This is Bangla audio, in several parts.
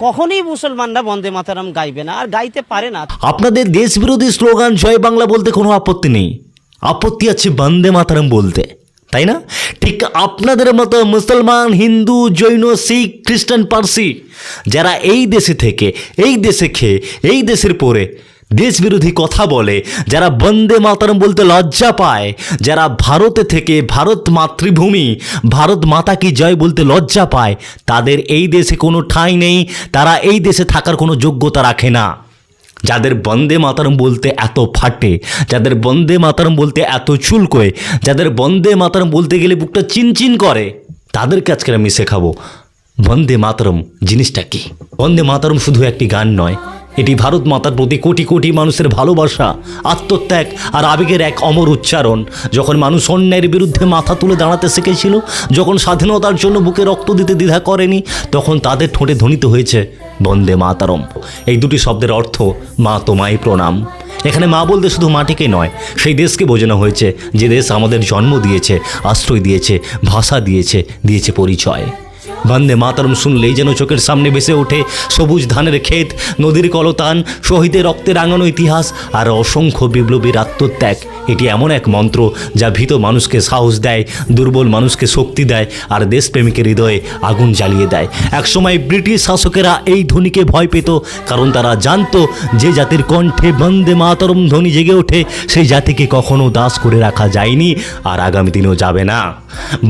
কখনোই মুসলমানরা বন্দে মাতারাম গাইবে না, আর গাইতে পারে না। আপনাদের দেশবিরোধী স্লোগান জয় বাংলা বলতে কোনো আপত্তি নেই, আপত্তি আছে বন্দে মাতারাম বলতে, তাই না? ঠিক আপনাদের মতো মুসলমান, হিন্দু, জৈন, শিখ, খ্রিস্টান, পার্সি যারা এই দেশে থেকে, এই দেশে খেয়ে, এই দেশের পরে দেশবিরোধী কথা বলে, যারা বন্দে মাতারাম বলতে লজ্জা পায়, যারা ভারতে থেকে ভারত মাতৃভূমি, ভারত মাতা কি জয় বলতে লজ্জা পায়, তাদের এই দেশে কোনো ঠাঁই নেই, তারা এই দেশে থাকার কোনো যোগ্যতা রাখে না। যাদের বন্দে মাতারম বলতে এত ফাটে, যাদের বন্দে মাতারম বলতে এত চুলকোয়, যাদের বন্দে মাতারম বলতে গেলে বুকটা চিনচিন করে, তাদেরকে আজকে আমি শেখাবো বন্দে মাতারম জিনিসটা কি। বন্দে মাতারম শুধু একটি গান নয়, এটি ভারত মাতার প্রতি কোটি কোটি মানুষের ভালোবাসা, আত্মত্যাগ আর আবেগের এক অমর উচ্চারণ। যখন মানুষ অন্যায়ের বিরুদ্ধে মাথা তুলে দাঁড়াতে শিখেছিল, যখন স্বাধীনতার জন্য বুকে রক্ত দিতে দ্বিধা করেনি, তখন তাদের ঠোঁটে ধ্বনিত হয়েছে বন্দে মাতারম। এই দুটি শব্দের অর্থ মা তোমায় প্রণাম। এখানে মা বলতে শুধু মাটিকে নয়, সেই দেশকে বোঝানো হয়েছে যে দেশ আমাদের জন্ম দিয়েছে, আশ্রয় দিয়েছে, ভাষা দিয়েছে, দিয়েছে পরিচয়। বন্দে মাতারম শুনলেই যেন চোখের সামনে ভেসে ওঠে সবুজ ধানের ক্ষেত, নদীর কলতান, শহীদের রক্তে রাঙানো ইতিহাস আর অসংখ্য বিপ্লবীর আত্মত্যাগ। এটি এমন এক মন্ত্র যা ভীত মানুষকে সাহস দেয়, দুর্বল মানুষকে শক্তি দেয় আর দেশপ্রেমিকের হৃদয়ে আগুন জ্বালিয়ে দেয়। একসময় ব্রিটিশ শাসকেরা এই ধ্বনিকে ভয় পেত, কারণ তারা জানতো যে জাতির কণ্ঠে বন্দে মাতারম ধ্বনি জেগে ওঠে, সেই জাতিকে কখনো দাস করে রাখা যায়নি আর আগামী দিনেও যাবে না।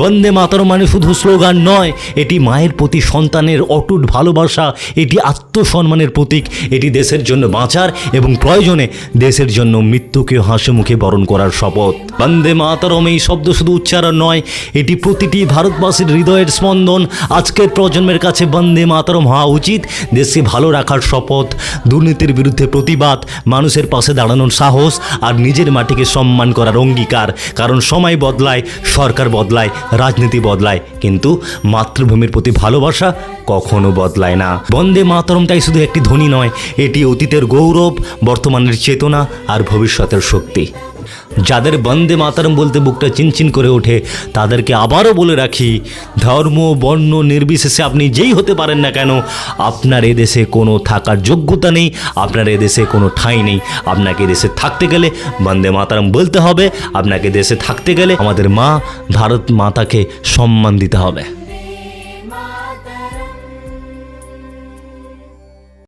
বন্দে মাতারম মানে শুধু স্লোগান নয়, এটি মায়ের প্রতি সন্তানের অটুট ভালোবাসা, এটি আত্মসম্মানের প্রতীক, এটি দেশের জন্য বাঁচার এবং প্রয়োজনে দেশের জন্য মৃত্যুকে হাসি মুখে বরণ করার শপথ। বন্দে মাতারম এই শব্দ শুধু উচ্চারণ নয়, এটি প্রতিটি ভারতবাসীর হৃদয়ের স্পন্দন। আজকের প্রজন্মের কাছে বন্দে মাতারম হওয়া উচিত দেশকে ভালো রাখার শপথ, দুর্নীতির বিরুদ্ধে প্রতিবাদ, মানুষের পাশে দাঁড়ানোর সাহস আর নিজের মাটিকে সম্মান করার অঙ্গীকার। কারণ সময় বদলায়, সরকার বদলায়, রাজনীতি বদলায়, কিন্তু মাতৃভূমির প্রতি ভালোবাসা কখনো বদলায় না। বন্দে মাতারম তাই শুধু একটি ধ্বনি নয়, এটি অতীতের গৌরব, বর্তমানের চেতনা আর ভবিষ্যতের শক্তি। যাদের বন্দে মাতারম বলতে বুকটা চিনচিন করে ওঠে, তাদেরকে আবারও বলে রাখি, ধর্ম বর্ণ নির্বিশেষে আপনি যেই হতে পারেন না কেন, আপনার এদেশে কোনো থাকার যোগ্যতা নেই, আপনার এদেশে কোনো ঠাঁই নেই। আপনাকে দেশে থাকতে গেলে বন্দে মাতারম বলতে হবে, আপনাকে দেশে থাকতে গেলে আমাদের মা ভারত মাতাকে সম্মান দিতে হবে।